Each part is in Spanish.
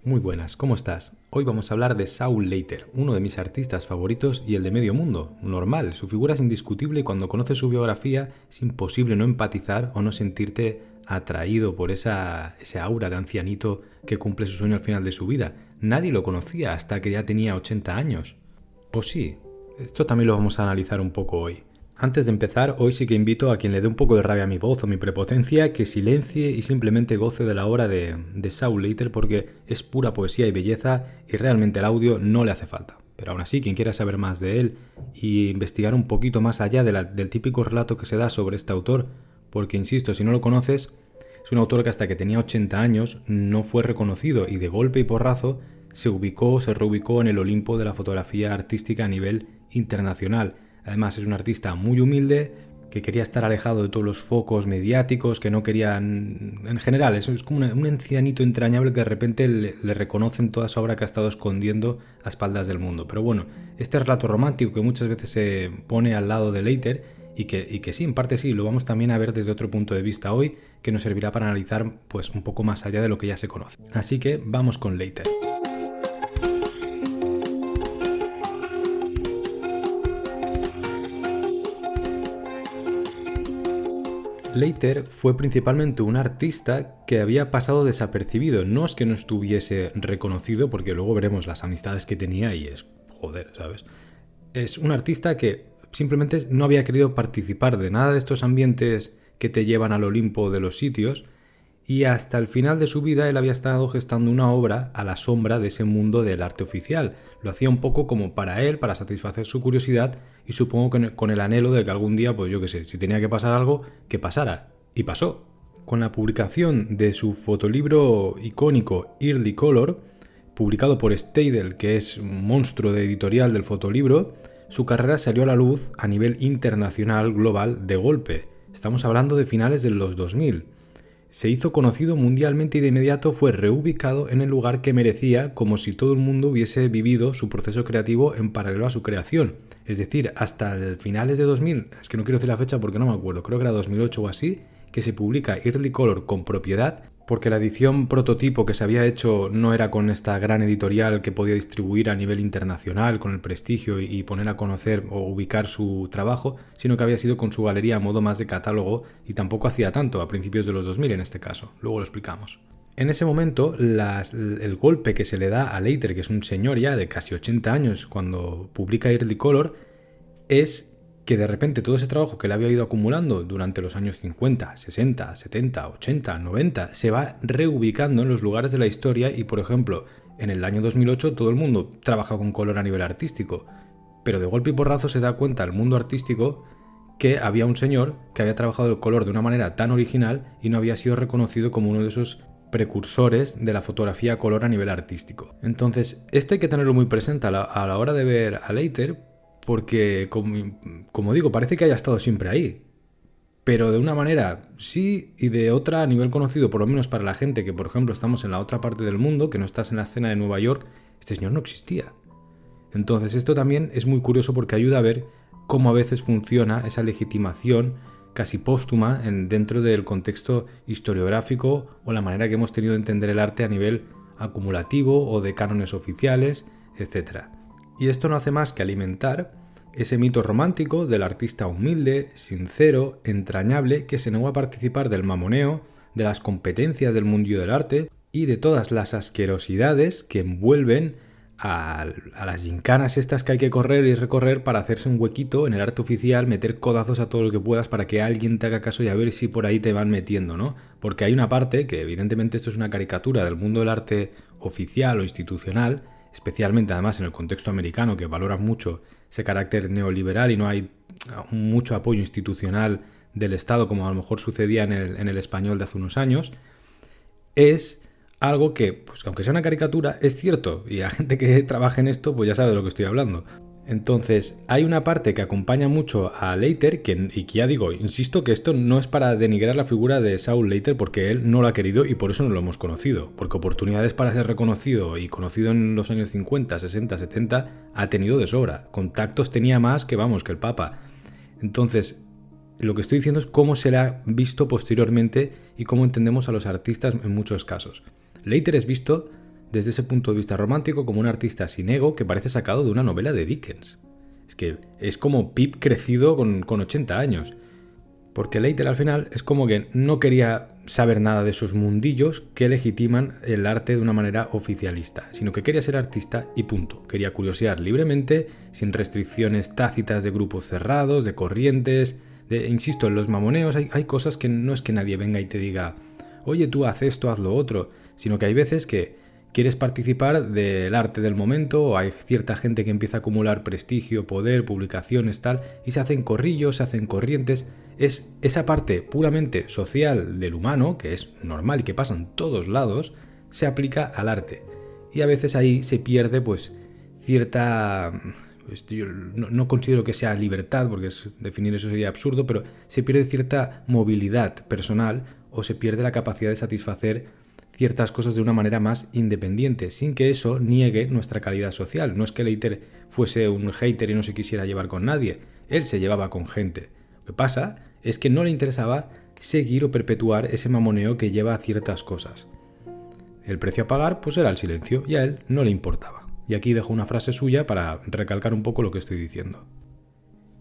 Muy buenas, ¿cómo estás? Hoy vamos a hablar de Saul Leiter, uno de mis artistas favoritos y el de medio mundo. Normal, su figura es indiscutible y cuando conoces su biografía es imposible no empatizar o no sentirte atraído por ese aura de ancianito que cumple su sueño al final de su vida. Nadie lo conocía hasta que ya tenía 80 años. Pues sí, esto también lo vamos a analizar un poco hoy. Antes de empezar, hoy sí que invito a quien le dé un poco de rabia a mi voz o mi prepotencia que silencie y simplemente goce de la obra de Saul Leiter porque es pura poesía y belleza y realmente el audio no le hace falta. Pero aún así, quien quiera saber más de él y investigar un poquito más allá del típico relato que se da sobre este autor, porque insisto, si no lo conoces, es un autor que hasta que tenía 80 años no fue reconocido y de golpe y porrazo se reubicó en el Olimpo de la fotografía artística a nivel internacional. Además es un artista muy humilde, que quería estar alejado de todos los focos mediáticos, que no querían... En general, es como un ancianito entrañable que de repente le reconocen toda su obra que ha estado escondiendo a espaldas del mundo. Pero bueno, este relato romántico que muchas veces se pone al lado de Leiter y que sí, en parte sí, lo vamos también a ver desde otro punto de vista hoy, que nos servirá para analizar pues un poco más allá de lo que ya se conoce. Así que vamos con Leiter. Leiter fue principalmente un artista que había pasado desapercibido. No es que no estuviese reconocido, porque luego veremos las amistades que tenía y es joder, ¿sabes? Es un artista que simplemente no había querido participar de nada de estos ambientes que te llevan al Olimpo de los sitios y hasta el final de su vida él había estado gestando una obra a la sombra de ese mundo del arte oficial. Lo hacía un poco como para él, para satisfacer su curiosidad y supongo que con el anhelo de que algún día, pues yo qué sé, si tenía que pasar algo, que pasara. Y pasó. Con la publicación de su fotolibro icónico Early Color, publicado por Steidl, que es un monstruo de editorial del fotolibro, su carrera salió a la luz a nivel internacional global de golpe. Estamos hablando de finales de los 2000. Se hizo conocido mundialmente y de inmediato fue reubicado en el lugar que merecía, como si todo el mundo hubiese vivido su proceso creativo en paralelo a su creación. Es decir, hasta finales de 2000, es que no quiero decir la fecha porque no me acuerdo, creo que era 2008 o así, que se publica Early Color con propiedad, porque la edición prototipo que se había hecho no era con esta gran editorial que podía distribuir a nivel internacional, con el prestigio y poner a conocer o ubicar su trabajo, sino que había sido con su galería a modo más de catálogo y tampoco hacía tanto, a principios de los 2000 en este caso, luego lo explicamos. En ese momento, el golpe que se le da a Leiter, que es un señor ya de casi 80 años cuando publica Early Color, es que de repente todo ese trabajo que él había ido acumulando durante los años 50, 60, 70, 80, 90 se va reubicando en los lugares de la historia y, por ejemplo, en el año 2008 todo el mundo trabaja con color a nivel artístico, pero de golpe y porrazo se da cuenta el mundo artístico que había un señor que había trabajado el color de una manera tan original y no había sido reconocido como uno de esos precursores de la fotografía a color a nivel artístico. Entonces, esto hay que tenerlo muy presente a la hora de ver a Leiter, porque, como digo, parece que haya estado siempre ahí. Pero de una manera sí y de otra a nivel conocido, por lo menos para la gente que, por ejemplo, estamos en la otra parte del mundo, que no estás en la escena de Nueva York, este señor no existía. Entonces esto también es muy curioso porque ayuda a ver cómo a veces funciona esa legitimación casi póstuma dentro del contexto historiográfico o la manera que hemos tenido de entender el arte a nivel acumulativo o de cánones oficiales, etc. Y esto no hace más que alimentar ese mito romántico del artista humilde, sincero, entrañable, que se negó a participar del mamoneo, de las competencias del mundillo del arte y de todas las asquerosidades que envuelven a las gincanas estas que hay que correr y recorrer para hacerse un huequito en el arte oficial, meter codazos a todo lo que puedas para que alguien te haga caso y a ver si por ahí te van metiendo, ¿no? Porque hay una parte, que evidentemente esto es una caricatura del mundo del arte oficial o institucional, especialmente además en el contexto americano, que valora mucho ese carácter neoliberal y no hay mucho apoyo institucional del Estado como a lo mejor sucedía en el español de hace unos años, es algo que, pues aunque sea una caricatura, es cierto, y la gente que trabaja en esto pues ya sabe de lo que estoy hablando. Entonces, hay una parte que acompaña mucho a Leiter, y que ya digo, insisto que esto no es para denigrar la figura de Saul Leiter porque él no lo ha querido y por eso no lo hemos conocido, porque oportunidades para ser reconocido y conocido en los años 50, 60, 70 ha tenido de sobra, contactos tenía más que vamos, que el Papa. Entonces, lo que estoy diciendo es cómo se le ha visto posteriormente y cómo entendemos a los artistas en muchos casos. Leiter es visto desde ese punto de vista romántico como un artista sin ego que parece sacado de una novela de Dickens. Es que es como Pip crecido con 80 años. Porque Leiter al final es como que no quería saber nada de esos mundillos que legitiman el arte de una manera oficialista, sino que quería ser artista y punto. Quería curiosear libremente, sin restricciones tácitas de grupos cerrados, de corrientes. Insisto, en los mamoneos hay cosas que no es que nadie venga y te diga, oye, tú haz esto, haz lo otro, sino que hay veces que quieres participar del arte del momento, o hay cierta gente que empieza a acumular prestigio, poder, publicaciones, tal, y se hacen corrillos, se hacen corrientes. Es esa parte puramente social del humano, que es normal y que pasa en todos lados, se aplica al arte. Y a veces ahí se pierde pues cierta... Yo no considero que sea libertad, porque definir eso sería absurdo, pero se pierde cierta movilidad personal o se pierde la capacidad de satisfacer ciertas cosas de una manera más independiente, sin que eso niegue nuestra calidad social. No es que Leiter fuese un hater y no se quisiera llevar con nadie, él se llevaba con gente. Lo que pasa es que no le interesaba seguir o perpetuar ese mamoneo que lleva a ciertas cosas. El precio a pagar pues era el silencio y a él no le importaba. Y aquí dejo una frase suya para recalcar un poco lo que estoy diciendo.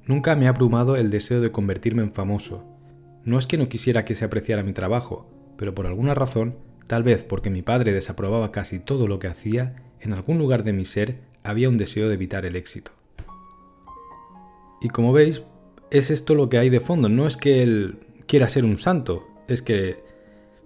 Nunca me ha abrumado el deseo de convertirme en famoso. No es que no quisiera que se apreciara mi trabajo, pero por alguna razón, tal vez porque mi padre desaprobaba casi todo lo que hacía, en algún lugar de mi ser había un deseo de evitar el éxito. Y como veis, es esto lo que hay de fondo. No es que él quiera ser un santo, es que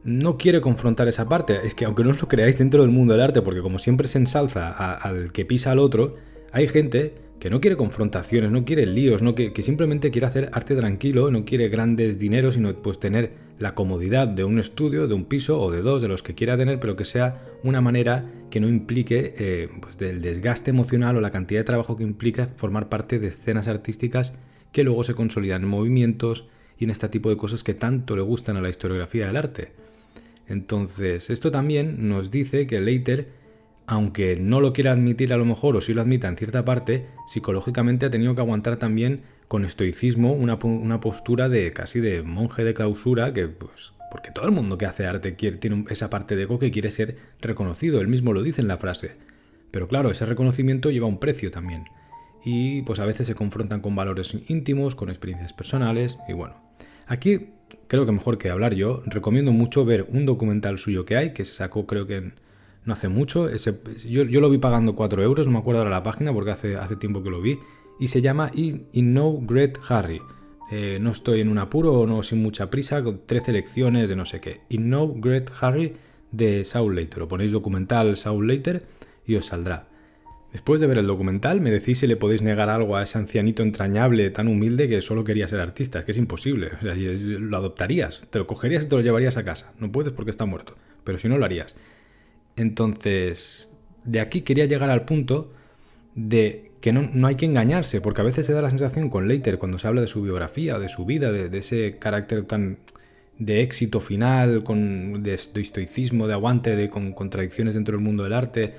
no quiere confrontar esa parte. Es que aunque no os lo creáis dentro del mundo del arte, porque como siempre se ensalza al que pisa al otro, hay gente que no quiere confrontaciones, no quiere líos, que simplemente quiere hacer arte tranquilo, no quiere grandes dineros, sino pues tener la comodidad de un estudio, de un piso o de dos, de los que quiera tener, pero que sea una manera que no implique pues del desgaste emocional o la cantidad de trabajo que implica formar parte de escenas artísticas que luego se consolidan en movimientos y en este tipo de cosas que tanto le gustan a la historiografía del arte. Entonces, esto también nos dice que Leiter, aunque no lo quiera admitir a lo mejor, o sí lo admita en cierta parte, psicológicamente ha tenido que aguantar también con estoicismo una postura de casi de monje de clausura, que pues porque todo el mundo que hace arte tiene esa parte de ego que quiere ser reconocido, él mismo lo dice en la frase. Pero claro, ese reconocimiento lleva un precio también. Y pues a veces se confrontan con valores íntimos, con experiencias personales, y bueno. Aquí, creo que mejor que hablar yo, recomiendo mucho ver un documental suyo que hay, que se sacó creo que no hace mucho. Yo lo vi pagando 4 euros, no me acuerdo ahora la página porque hace tiempo que lo vi, y se llama In No Great Hurry. No estoy en un apuro o no sin mucha prisa, con 13 lecciones de no sé qué. In No Great Hurry de Saul Leiter. Lo ponéis documental Saul Leiter y os saldrá. Después de ver el documental, me decís si le podéis negar algo a ese ancianito entrañable, tan humilde que solo quería ser artista. Es que es imposible. O sea, lo adoptarías, te lo cogerías y te lo llevarías a casa. No puedes porque está muerto, pero si no lo harías. Entonces, de aquí quería llegar al punto de que no hay que engañarse, porque a veces se da la sensación con Leiter, cuando se habla de su biografía o de su vida, de ese carácter tan de éxito final, de estoicismo, de aguante, con contradicciones dentro del mundo del arte.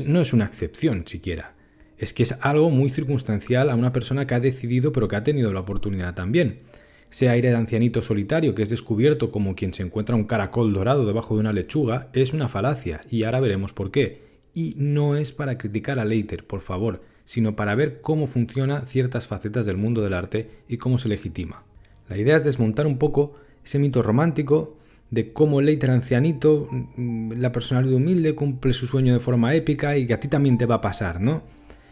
No es una excepción siquiera. Es que es algo muy circunstancial a una persona que ha decidido pero que ha tenido la oportunidad también. Ese aire de ancianito solitario que es descubierto como quien se encuentra un caracol dorado debajo de una lechuga es una falacia y ahora veremos por qué. Y no es para criticar a Leiter, por favor, sino para ver cómo funciona ciertas facetas del mundo del arte y cómo se legitima. La idea es desmontar un poco ese mito romántico de cómo Leiter ancianito, la personalidad humilde, cumple su sueño de forma épica y que a ti también te va a pasar, ¿no?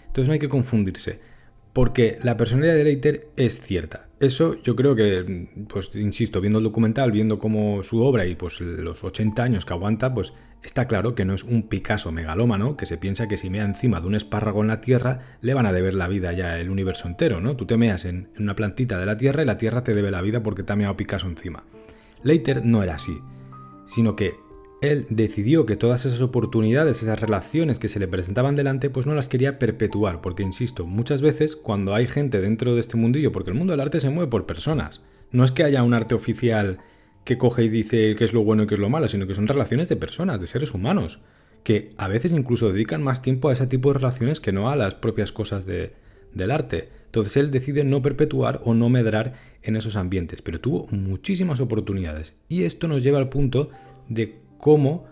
Entonces no hay que confundirse, porque la personalidad de Leiter es cierta. Eso yo creo que, pues insisto, viendo el documental, viendo cómo su obra y pues los 80 años que aguanta, pues está claro que no es un Picasso megalómano que se piensa que si mea encima de un espárrago en la Tierra le van a deber la vida ya el universo entero, ¿no? Tú te meas en una plantita de la Tierra y la Tierra te debe la vida porque te ha meado Picasso encima. Leiter no era así, sino que él decidió que todas esas oportunidades, esas relaciones que se le presentaban delante, pues no las quería perpetuar, porque insisto, muchas veces cuando hay gente dentro de este mundillo, porque el mundo del arte se mueve por personas, no es que haya un arte oficial que coge y dice qué es lo bueno y qué es lo malo, sino que son relaciones de personas, de seres humanos, que a veces incluso dedican más tiempo a ese tipo de relaciones que no a las propias cosas del arte. Entonces él decide no perpetuar o no medrar en esos ambientes, pero tuvo muchísimas oportunidades. Y esto nos lleva al punto de cómo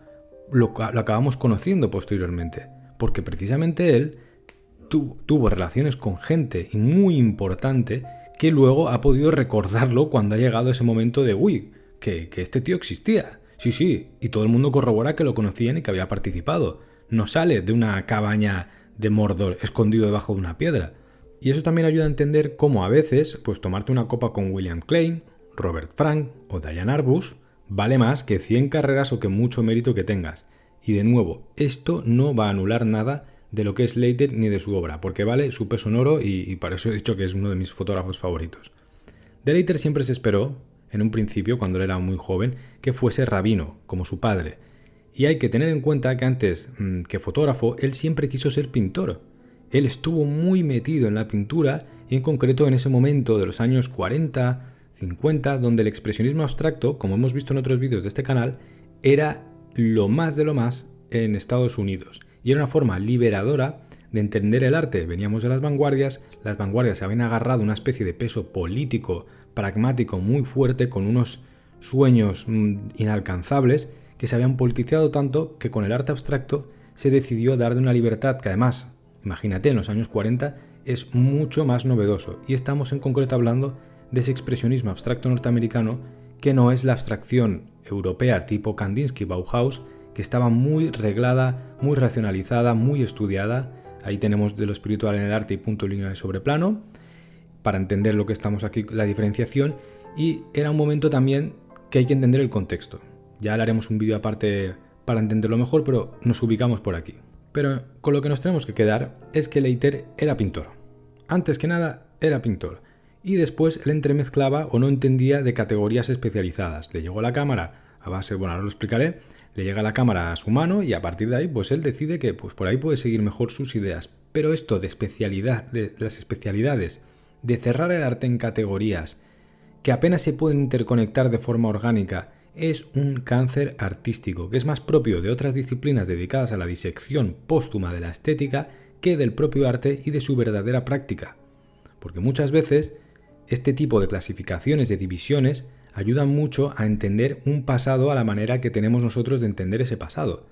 lo acabamos conociendo posteriormente, porque precisamente él tuvo relaciones con gente muy importante que luego ha podido recordarlo cuando ha llegado ese momento de uy, que este tío existía. Sí, y todo el mundo corrobora que lo conocían y que había participado. No sale de una cabaña de Mordor escondido debajo de una piedra. Y eso también ayuda a entender cómo a veces, pues tomarte una copa con William Klein, Robert Frank o Diane Arbus vale más que 100 carreras o que mucho mérito que tengas. Y de nuevo, esto no va a anular nada de lo que es Leiter ni de su obra, porque vale su peso en oro y para eso he dicho que es uno de mis fotógrafos favoritos. De Leiter siempre se esperó, en un principio, cuando él era muy joven, que fuese rabino, como su padre. Y hay que tener en cuenta que antes que fotógrafo, él siempre quiso ser pintor. Él estuvo muy metido en la pintura y en concreto en ese momento de los años 40, 50, donde el expresionismo abstracto, como hemos visto en otros vídeos de este canal, era lo más de lo más en Estados Unidos. Y era una forma liberadora de entender el arte. Veníamos de las vanguardias se habían agarrado a una especie de peso político, pragmático muy fuerte, con unos sueños inalcanzables, que se habían politizado tanto que con el arte abstracto se decidió darle una libertad que además, imagínate, en los años 40 es mucho más novedoso. Y estamos en concreto hablando de ese expresionismo abstracto norteamericano que no es la abstracción europea tipo Kandinsky, Bauhaus, que estaba muy reglada, muy racionalizada, muy estudiada. Ahí tenemos de lo espiritual en el arte y punto y línea de sobreplano, para entender lo que estamos aquí, la diferenciación. Y era un momento también que hay que entender el contexto. Ya haremos un vídeo aparte para entenderlo mejor, pero nos ubicamos por aquí. Pero con lo que nos tenemos que quedar es que Leiter era pintor. Antes que nada, era pintor. Y después le entremezclaba o no entendía de categorías especializadas. Le llegó la cámara a base, bueno, ahora lo explicaré, le llega la cámara a su mano y a partir de ahí pues él decide que pues por ahí puede seguir mejor sus ideas. Pero esto de las especialidades, de cerrar el arte en categorías que apenas se pueden interconectar de forma orgánica, es un cáncer artístico que es más propio de otras disciplinas dedicadas a la disección póstuma de la estética que del propio arte y de su verdadera práctica. Porque muchas veces este tipo de clasificaciones, de divisiones, ayudan mucho a entender un pasado a la manera que tenemos nosotros de entender ese pasado.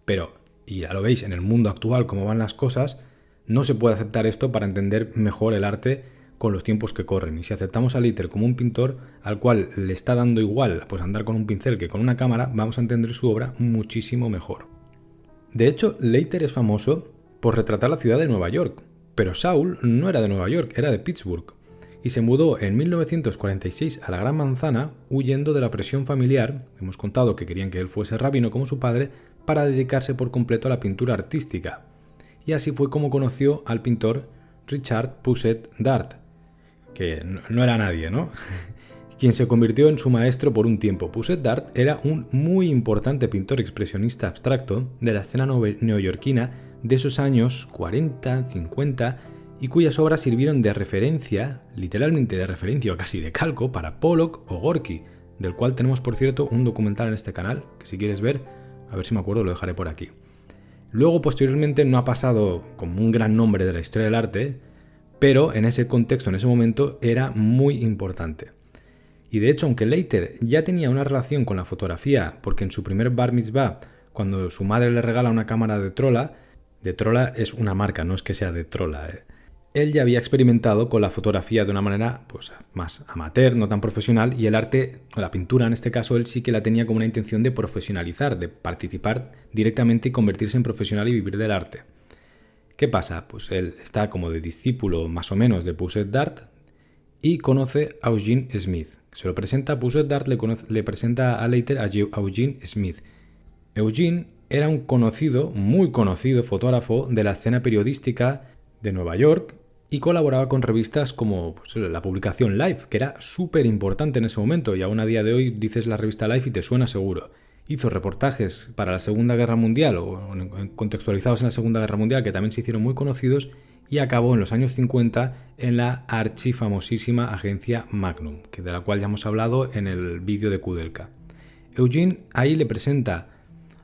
Pero, y ya lo veis en el mundo actual cómo van las cosas, no se puede aceptar esto para entender mejor el arte con los tiempos que corren. Y si aceptamos a Leiter como un pintor al cual le está dando igual pues andar con un pincel que con una cámara, vamos a entender su obra muchísimo mejor. De hecho, Leiter es famoso por retratar la ciudad de Nueva York, pero Saul no era de Nueva York, era de Pittsburgh. Y se mudó en 1946 a la Gran Manzana huyendo de la presión familiar, hemos contado que querían que él fuese rabino como su padre, para dedicarse por completo a la pintura artística. Y así fue como conoció al pintor Richard Pousset Dart, que no era nadie, ¿no? Quien se convirtió en su maestro por un tiempo. Pousset Dart era un muy importante pintor expresionista abstracto de la escena neoyorquina de esos años 40, 50, y cuyas obras sirvieron de referencia, literalmente de referencia o casi de calco, para Pollock o Gorky, del cual tenemos, por cierto, un documental en este canal, que si quieres ver, a ver si me acuerdo, lo dejaré por aquí. Luego, posteriormente, no ha pasado como un gran nombre de la historia del arte, pero en ese contexto, en ese momento, era muy importante. Y de hecho, aunque Leiter ya tenía una relación con la fotografía, porque en su primer bar mitzvah, cuando su madre le regala una cámara de Trolla es una marca, no es que sea de Trolla, él ya había experimentado con la fotografía de una manera pues, más amateur, no tan profesional, y el arte, o la pintura en este caso, él sí que la tenía como una intención de profesionalizar, de participar directamente y convertirse en profesional y vivir del arte. ¿Qué pasa? Pues él está como de discípulo más o menos de Pousset Dart y conoce a Eugene Smith. Se lo presenta a Pousset Dart, le presenta a Leiter a Eugene Smith. Eugene era un conocido, muy conocido fotógrafo de la escena periodística de Nueva York y colaboraba con revistas como pues, la publicación Life, que era súper importante en ese momento y aún a día de hoy dices la revista Life y te suena seguro. Hizo reportajes para la Segunda Guerra Mundial o contextualizados en la Segunda Guerra Mundial que también se hicieron muy conocidos y acabó en los años 50 en la archifamosísima agencia Magnum, de la cual ya hemos hablado en el vídeo de Kudelka. Eugene ahí le presenta,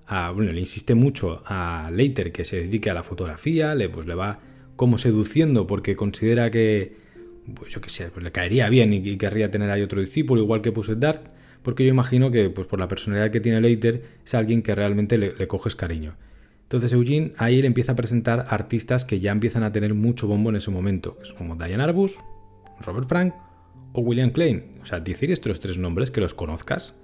le insiste mucho a Leiter que se dedique a la fotografía, le va como seduciendo porque considera que, pues yo qué sé, pues le caería bien y querría tener ahí otro discípulo, igual que Pousset Dart, porque yo imagino que pues, por la personalidad que tiene Leiter es alguien que realmente le coges cariño. Entonces Eugene ahí le empieza a presentar artistas que ya empiezan a tener mucho bombo en ese momento, como Diane Arbus, Robert Frank o William Klein. O sea, decir estos 3 nombres que los conozcas,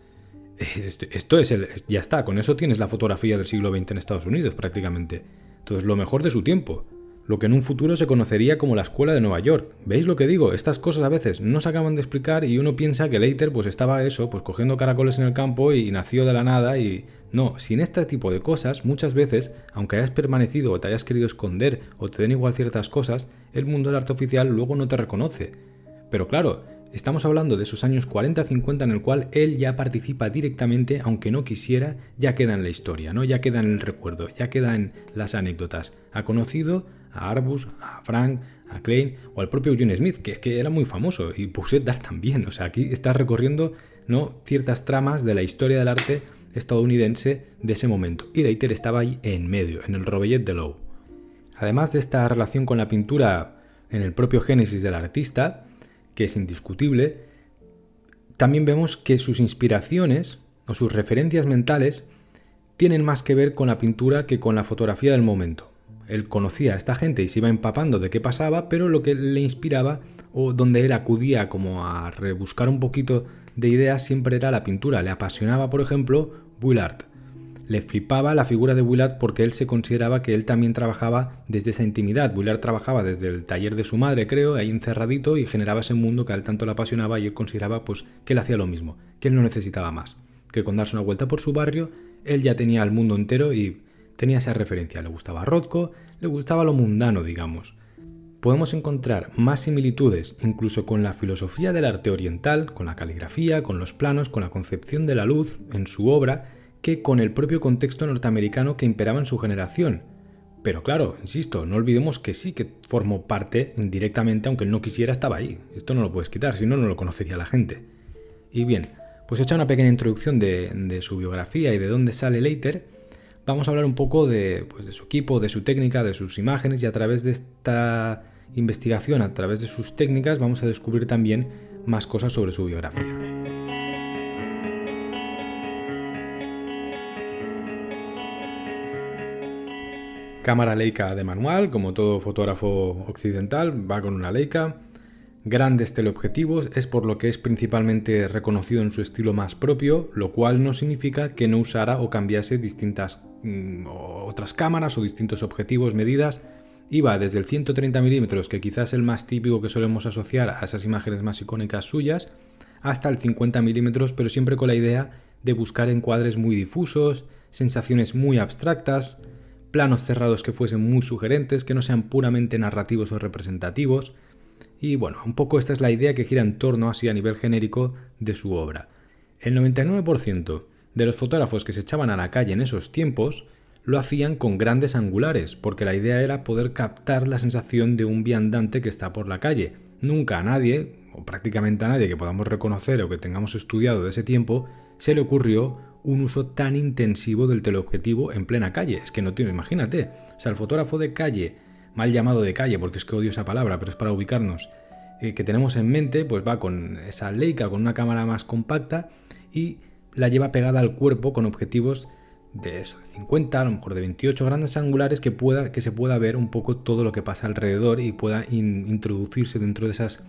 esto es ya está, con eso tienes la fotografía del siglo XX en Estados Unidos prácticamente. Entonces lo mejor de su tiempo, lo que en un futuro se conocería como la Escuela de Nueva York. ¿Veis lo que digo? Estas cosas a veces no se acaban de explicar y uno piensa que Leiter pues estaba pues cogiendo caracoles en el campo y nació de la nada y... No, sin este tipo de cosas, muchas veces, aunque hayas permanecido o te hayas querido esconder o te den igual ciertas cosas, el mundo del arte oficial luego no te reconoce. Pero claro, estamos hablando de esos años 40-50 en el cual él ya participa directamente, aunque no quisiera, ya queda en la historia, ¿no? Ya queda en el recuerdo, ya queda en las anécdotas. Ha conocido a Arbus, a Frank, a Klein o al propio Eugene Smith, que es que era muy famoso, y Pousset Dart también. O sea, aquí está recorriendo, ¿no?, ciertas tramas de la historia del arte estadounidense de ese momento. Y Leiter estaba ahí en medio, en el Rovellet de Lowe. Además de esta relación con la pintura en el propio génesis del artista, que es indiscutible, también vemos que sus inspiraciones o sus referencias mentales tienen más que ver con la pintura que con la fotografía del momento. Él conocía a esta gente y se iba empapando de qué pasaba, pero lo que le inspiraba o donde él acudía como a rebuscar un poquito de ideas siempre era la pintura. Le apasionaba, por ejemplo, Vuillard. Le flipaba la figura de Vuillard porque él se consideraba que él también trabajaba desde esa intimidad. Vuillard trabajaba desde el taller de su madre, creo, ahí encerradito, y generaba ese mundo que a él tanto le apasionaba, y él consideraba pues que él hacía lo mismo, que él no necesitaba más, que con darse una vuelta por su barrio él ya tenía el mundo entero y tenía esa referencia. Le gustaba Rothko, le gustaba lo mundano, digamos. Podemos encontrar más similitudes incluso con la filosofía del arte oriental, con la caligrafía, con los planos, con la concepción de la luz en su obra, que con el propio contexto norteamericano que imperaba en su generación. Pero claro, insisto, no olvidemos que sí que formó parte indirectamente, aunque él no quisiera, estaba ahí. Esto no lo puedes quitar, si no, no lo conocería la gente. Y bien, pues hecha una pequeña introducción de su biografía y de dónde sale Leiter, vamos a hablar un poco de su equipo, de su técnica, de sus imágenes, y a través de esta investigación, a través de sus técnicas, vamos a descubrir también más cosas sobre su biografía. Cámara Leica de manual, como todo fotógrafo occidental, va con una Leica. Grandes teleobjetivos, es por lo que es principalmente reconocido en su estilo más propio, lo cual no significa que no usara o cambiase distintas otras cámaras o distintos objetivos, medidas. Iba desde el 130 mm, que quizás es el más típico que solemos asociar a esas imágenes más icónicas suyas, hasta el 50 mm, pero siempre con la idea de buscar encuadres muy difusos, sensaciones muy abstractas, planos cerrados que fuesen muy sugerentes, que no sean puramente narrativos o representativos. Y bueno, un poco esta es la idea que gira en torno así a nivel genérico de su obra. El 99% de los fotógrafos que se echaban a la calle en esos tiempos lo hacían con grandes angulares, porque la idea era poder captar la sensación de un viandante que está por la calle. Nunca a nadie, o prácticamente a nadie que podamos reconocer o que tengamos estudiado de ese tiempo, se le ocurrió un uso tan intensivo del teleobjetivo en plena calle. Es que no tiene, imagínate. O sea, el fotógrafo de calle, mal llamado de calle porque es que odio esa palabra, pero es para ubicarnos, que tenemos en mente, pues va con esa Leica, con una cámara más compacta, y la lleva pegada al cuerpo con objetivos de 50, a lo mejor de 28 grandes angulares, que se pueda ver un poco todo lo que pasa alrededor y pueda introducirse dentro de esas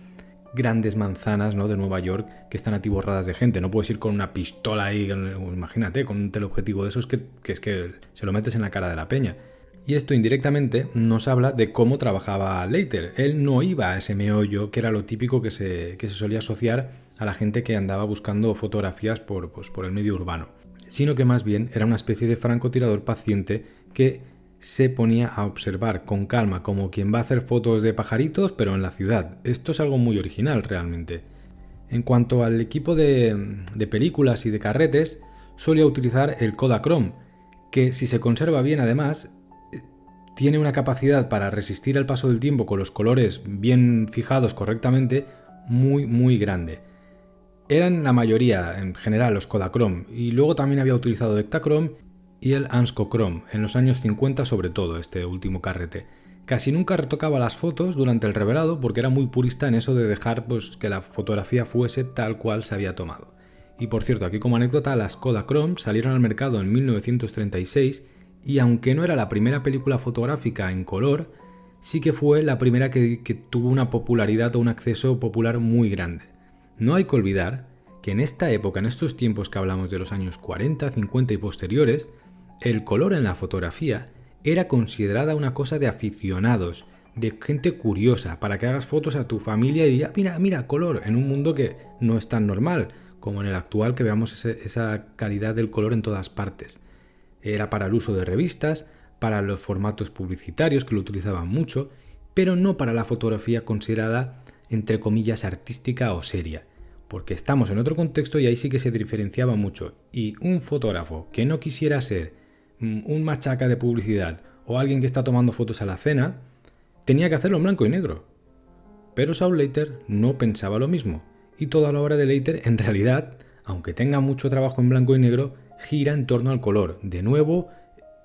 grandes manzanas, ¿no?, de Nueva York que están atiborradas de gente. No puedes ir con una pistola ahí, imagínate, con un teleobjetivo de esos que es que se lo metes en la cara de la peña. Y esto indirectamente nos habla de cómo trabajaba Leiter. Él no iba a ese meollo que era lo típico que se solía asociar a la gente que andaba buscando fotografías por el medio urbano, sino que más bien era una especie de francotirador paciente que se ponía a observar con calma, como quien va a hacer fotos de pajaritos, pero en la ciudad. Esto es algo muy original realmente. En cuanto al equipo de películas y de carretes, solía utilizar el Kodachrome, que si se conserva bien además, tiene una capacidad para resistir el paso del tiempo con los colores bien fijados correctamente muy muy grande. Eran la mayoría, en general, los Kodachrome, y luego también había utilizado Ektachrome y el Anscochrome, en los años 50 sobre todo, este último carrete. Casi nunca retocaba las fotos durante el revelado porque era muy purista en eso de dejar pues que la fotografía fuese tal cual se había tomado. Y por cierto, aquí como anécdota, las Kodachrome salieron al mercado en 1936 y aunque no era la primera película fotográfica en color, sí que fue la primera que tuvo una popularidad o un acceso popular muy grande. No hay que olvidar que en esta época, en estos tiempos que hablamos de los años 40, 50 y posteriores, el color en la fotografía era considerada una cosa de aficionados, de gente curiosa, para que hagas fotos a tu familia y digas, mira, mira, color, en un mundo que no es tan normal como en el actual, que veamos esa calidad del color en todas partes. Era para el uso de revistas, para los formatos publicitarios, que lo utilizaban mucho, pero no para la fotografía considerada, entre comillas, artística o seria, porque estamos en otro contexto y ahí sí que se diferenciaba mucho. Y un fotógrafo que no quisiera ser un machaca de publicidad o alguien que está tomando fotos a la cena, tenía que hacerlo en blanco y negro. Pero Saul Leiter no pensaba lo mismo, y toda la obra de Leiter, en realidad, aunque tenga mucho trabajo en blanco y negro, gira en torno al color. De nuevo,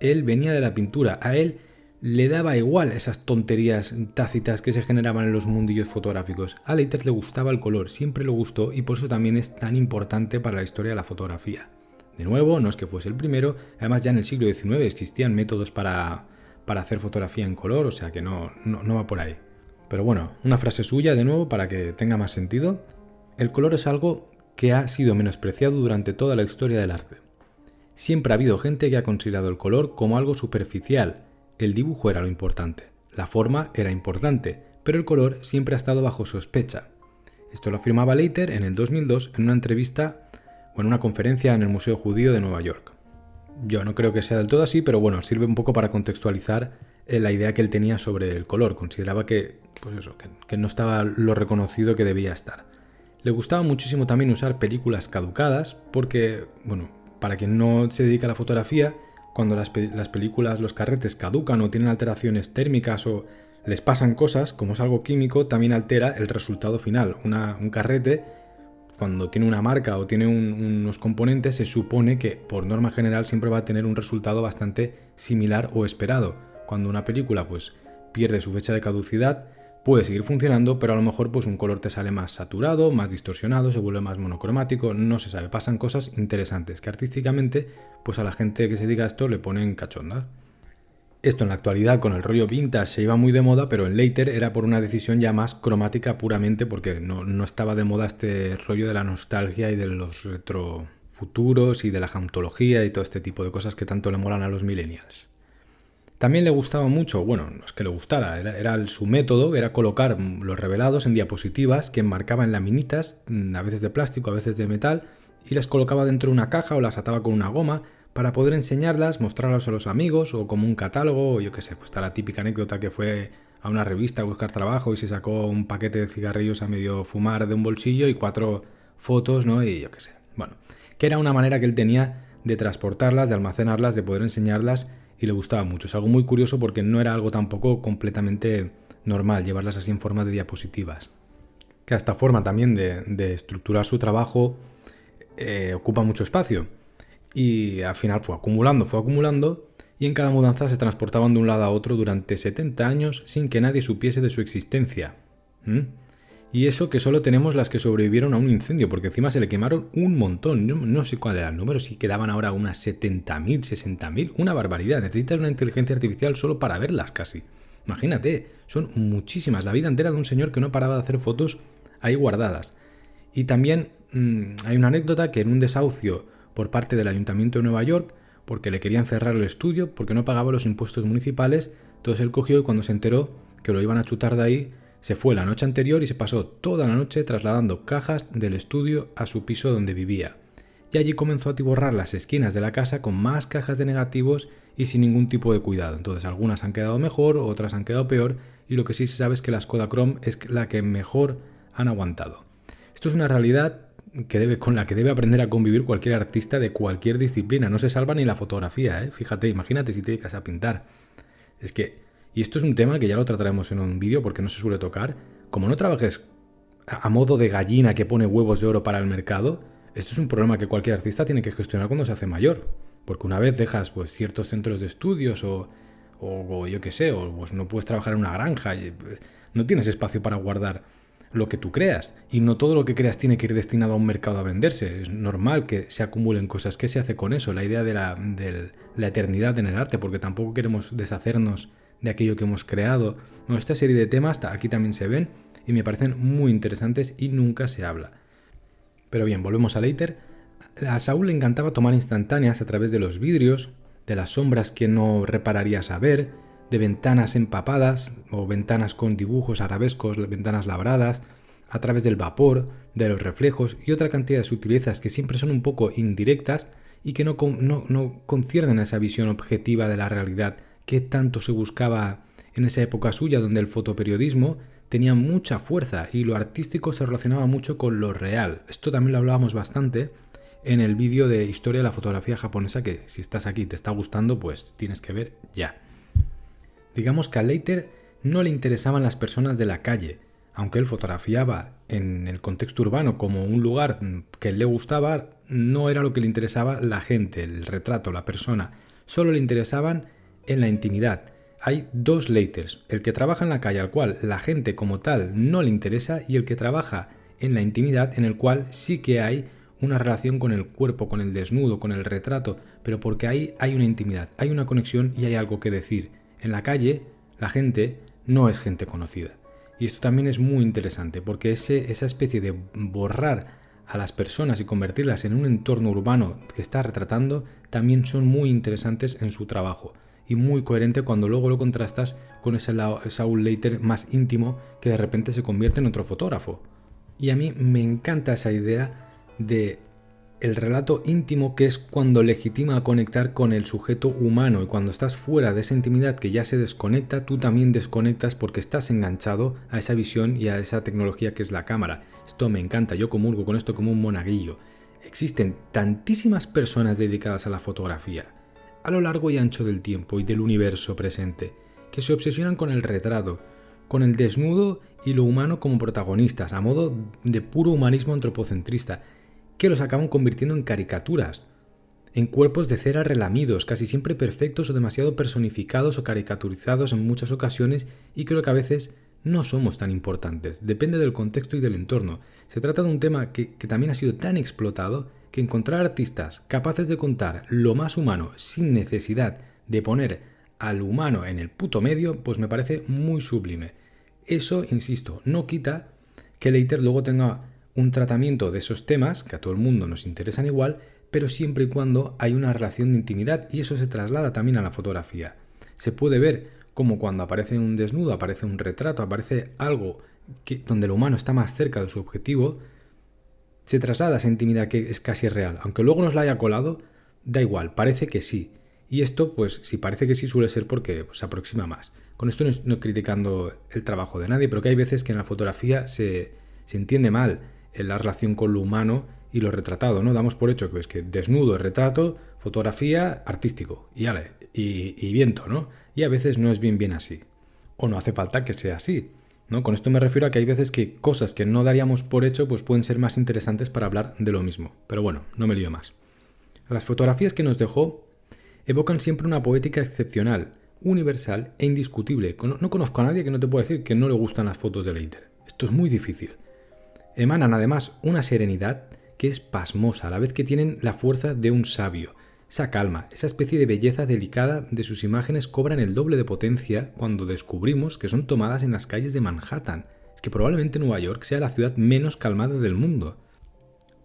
él venía de la pintura, a él le daba igual esas tonterías tácitas que se generaban en los mundillos fotográficos. A Leiter le gustaba el color, siempre le gustó, y por eso también es tan importante para la historia de la fotografía. De nuevo, no es que fuese el primero, además ya en el siglo XIX existían métodos para hacer fotografía en color, o sea que no va por ahí. Pero bueno, una frase suya de nuevo para que tenga más sentido. El color es algo que ha sido menospreciado durante toda la historia del arte. Siempre ha habido gente que ha considerado el color como algo superficial. El dibujo era lo importante, la forma era importante, pero el color siempre ha estado bajo sospecha. Esto lo afirmaba Leiter en el 2002 en una entrevista o en una conferencia en el Museo Judío de Nueva York. Yo no creo que sea del todo así, pero bueno, sirve un poco para contextualizar la idea que él tenía sobre el color. Consideraba que no estaba lo reconocido que debía estar. Le gustaba muchísimo también usar películas caducadas porque, bueno, para quien no se dedica a la fotografía, cuando las películas, los carretes caducan o tienen alteraciones térmicas o les pasan cosas, como es algo químico, también altera el resultado final. Un carrete, cuando tiene una marca o tiene unos componentes, se supone que por norma general siempre va a tener un resultado bastante similar o esperado. Cuando una película pues pierde su fecha de caducidad, puede seguir funcionando, pero a lo mejor pues un color te sale más saturado, más distorsionado, se vuelve más monocromático, no se sabe, pasan cosas interesantes que artísticamente pues a la gente que se dedica a esto le ponen cachonda. Esto en la actualidad con el rollo vintage se iba muy de moda, pero en Leiter era por una decisión ya más cromática puramente porque no estaba de moda este rollo de la nostalgia y de los retrofuturos y de la jauntología y todo este tipo de cosas que tanto le molan a los millennials. También le gustaba mucho, bueno, no es que le gustara, era su método, era colocar los revelados en diapositivas que enmarcaba en laminitas, a veces de plástico, a veces de metal, y las colocaba dentro de una caja o las ataba con una goma para poder enseñarlas, mostrarlas a los amigos o como un catálogo, o yo qué sé, pues está la típica anécdota que fue a una revista a buscar trabajo y se sacó un paquete de cigarrillos a medio fumar de un bolsillo y 4 fotos, ¿no? Y yo qué sé, bueno, que era una manera que él tenía de transportarlas, de almacenarlas, de poder enseñarlas, y le gustaba mucho. Es algo muy curioso porque no era algo tampoco completamente normal llevarlas así en forma de diapositivas. Que esta forma también de estructurar su trabajo ocupa mucho espacio. Y al final fue acumulando y en cada mudanza se transportaban de un lado a otro durante 70 años sin que nadie supiese de su existencia. Y eso que solo tenemos las que sobrevivieron a un incendio, porque encima se le quemaron un montón. No sé cuál era el número, si quedaban ahora unas 70.000, 60.000, una barbaridad. Necesitas una inteligencia artificial solo para verlas casi. Imagínate, son muchísimas, la vida entera de un señor que no paraba de hacer fotos ahí guardadas. Y también hay una anécdota que en un desahucio por parte del Ayuntamiento de Nueva York, porque le querían cerrar el estudio, porque no pagaba los impuestos municipales, entonces él cogió y cuando se enteró que lo iban a chutar de ahí, se fue la noche anterior y se pasó toda la noche trasladando cajas del estudio a su piso donde vivía. Y allí comenzó a atiborrar las esquinas de la casa con más cajas de negativos y sin ningún tipo de cuidado. Entonces algunas han quedado mejor, otras han quedado peor, y lo que sí se sabe es que la Kodachrome es la que mejor han aguantado. Esto es una realidad con la que debe aprender a convivir cualquier artista de cualquier disciplina. No se salva ni la fotografía, ¿eh? Fíjate, imagínate si te dedicas a pintar. Es que... Y esto es un tema que ya lo trataremos en un vídeo porque no se suele tocar. Como no trabajes a modo de gallina que pone huevos de oro para el mercado, esto es un problema que cualquier artista tiene que gestionar cuando se hace mayor. Porque una vez dejas pues ciertos centros de estudios o yo qué sé, o pues no puedes trabajar en una granja, no tienes espacio para guardar lo que tú creas. Y no todo lo que creas tiene que ir destinado a un mercado a venderse. Es normal que se acumulen cosas. ¿Qué se hace con eso? La idea de la eternidad en el arte, porque tampoco queremos deshacernos de aquello que hemos creado. Bueno, esta serie de temas aquí también se ven y me parecen muy interesantes y nunca se habla. Pero bien, volvemos a Leiter. A Saúl le encantaba tomar instantáneas a través de los vidrios, de las sombras que no repararías a ver, de ventanas empapadas o ventanas con dibujos arabescos, ventanas labradas, a través del vapor, de los reflejos y otra cantidad de sutilezas que siempre son un poco indirectas y que no conciernen a esa visión objetiva de la realidad que tanto se buscaba en esa época suya, donde el fotoperiodismo tenía mucha fuerza y lo artístico se relacionaba mucho con lo real. Esto también lo hablábamos bastante en el vídeo de historia de la fotografía japonesa, que si estás aquí y te está gustando, pues tienes que ver ya. Digamos que a Leiter no le interesaban las personas de la calle, aunque él fotografiaba en el contexto urbano como un lugar que le gustaba, no era lo que le interesaba la gente, el retrato, la persona. Solo le interesaban en la intimidad. Hay dos Leiters, el que trabaja en la calle al cual la gente como tal no le interesa y el que trabaja en la intimidad en el cual sí que hay una relación con el cuerpo, con el desnudo, con el retrato, pero porque ahí hay una intimidad, hay una conexión y hay algo que decir. En la calle la gente no es gente conocida. Y esto también es muy interesante porque esa especie de borrar a las personas y convertirlas en un entorno urbano que está retratando también son muy interesantes en su trabajo y muy coherente cuando luego lo contrastas con ese Saúl Leiter más íntimo que de repente se convierte en otro fotógrafo. Y a mí me encanta esa idea de el relato íntimo, que es cuando legitima conectar con el sujeto humano, y cuando estás fuera de esa intimidad que ya se desconecta, tú también desconectas porque estás enganchado a esa visión y a esa tecnología que es la cámara. Esto me encanta, yo comulgo con esto como un monaguillo. Existen tantísimas personas dedicadas a la fotografía, a lo largo y ancho del tiempo y del universo presente, que se obsesionan con el retrato, con el desnudo y lo humano como protagonistas, a modo de puro humanismo antropocentrista, que los acaban convirtiendo en caricaturas, en cuerpos de cera relamidos, casi siempre perfectos o demasiado personificados o caricaturizados en muchas ocasiones, y creo que a veces no somos tan importantes, depende del contexto y del entorno. Se trata de un tema que también ha sido tan explotado que encontrar artistas capaces de contar lo más humano sin necesidad de poner al humano en el puto medio, pues me parece muy sublime. Eso, insisto, no quita que Leiter luego tenga un tratamiento de esos temas que a todo el mundo nos interesan igual, pero siempre y cuando hay una relación de intimidad, y eso se traslada también a la fotografía. Se puede ver como cuando aparece un desnudo, aparece un retrato, aparece algo donde el humano está más cerca de su objetivo, se traslada esa intimidad que es casi real. Aunque luego nos la haya colado, da igual, parece que sí. Y esto, pues si parece que sí, suele ser porque se aproxima más. Con esto no estoy criticando el trabajo de nadie, pero que hay veces que en la fotografía se entiende mal en la relación con lo humano y lo retratado, ¿no? Damos por hecho que es que desnudo, retrato, fotografía, artístico, y viento, ¿no? Y a veces no es bien así. O no hace falta que sea así, ¿no? Con esto me refiero a que hay veces que cosas que no daríamos por hecho pues pueden ser más interesantes para hablar de lo mismo. Pero bueno, no me lío más. Las fotografías que nos dejó evocan siempre una poética excepcional, universal e indiscutible. No conozco a nadie que no te pueda decir que no le gustan las fotos de Leiter. Esto es muy difícil. Emanan además una serenidad que es pasmosa, a la vez que tienen la fuerza de un sabio. Esa calma, esa especie de belleza delicada de sus imágenes cobran el doble de potencia cuando descubrimos que son tomadas en las calles de Manhattan. Es que probablemente Nueva York sea la ciudad menos calmada del mundo.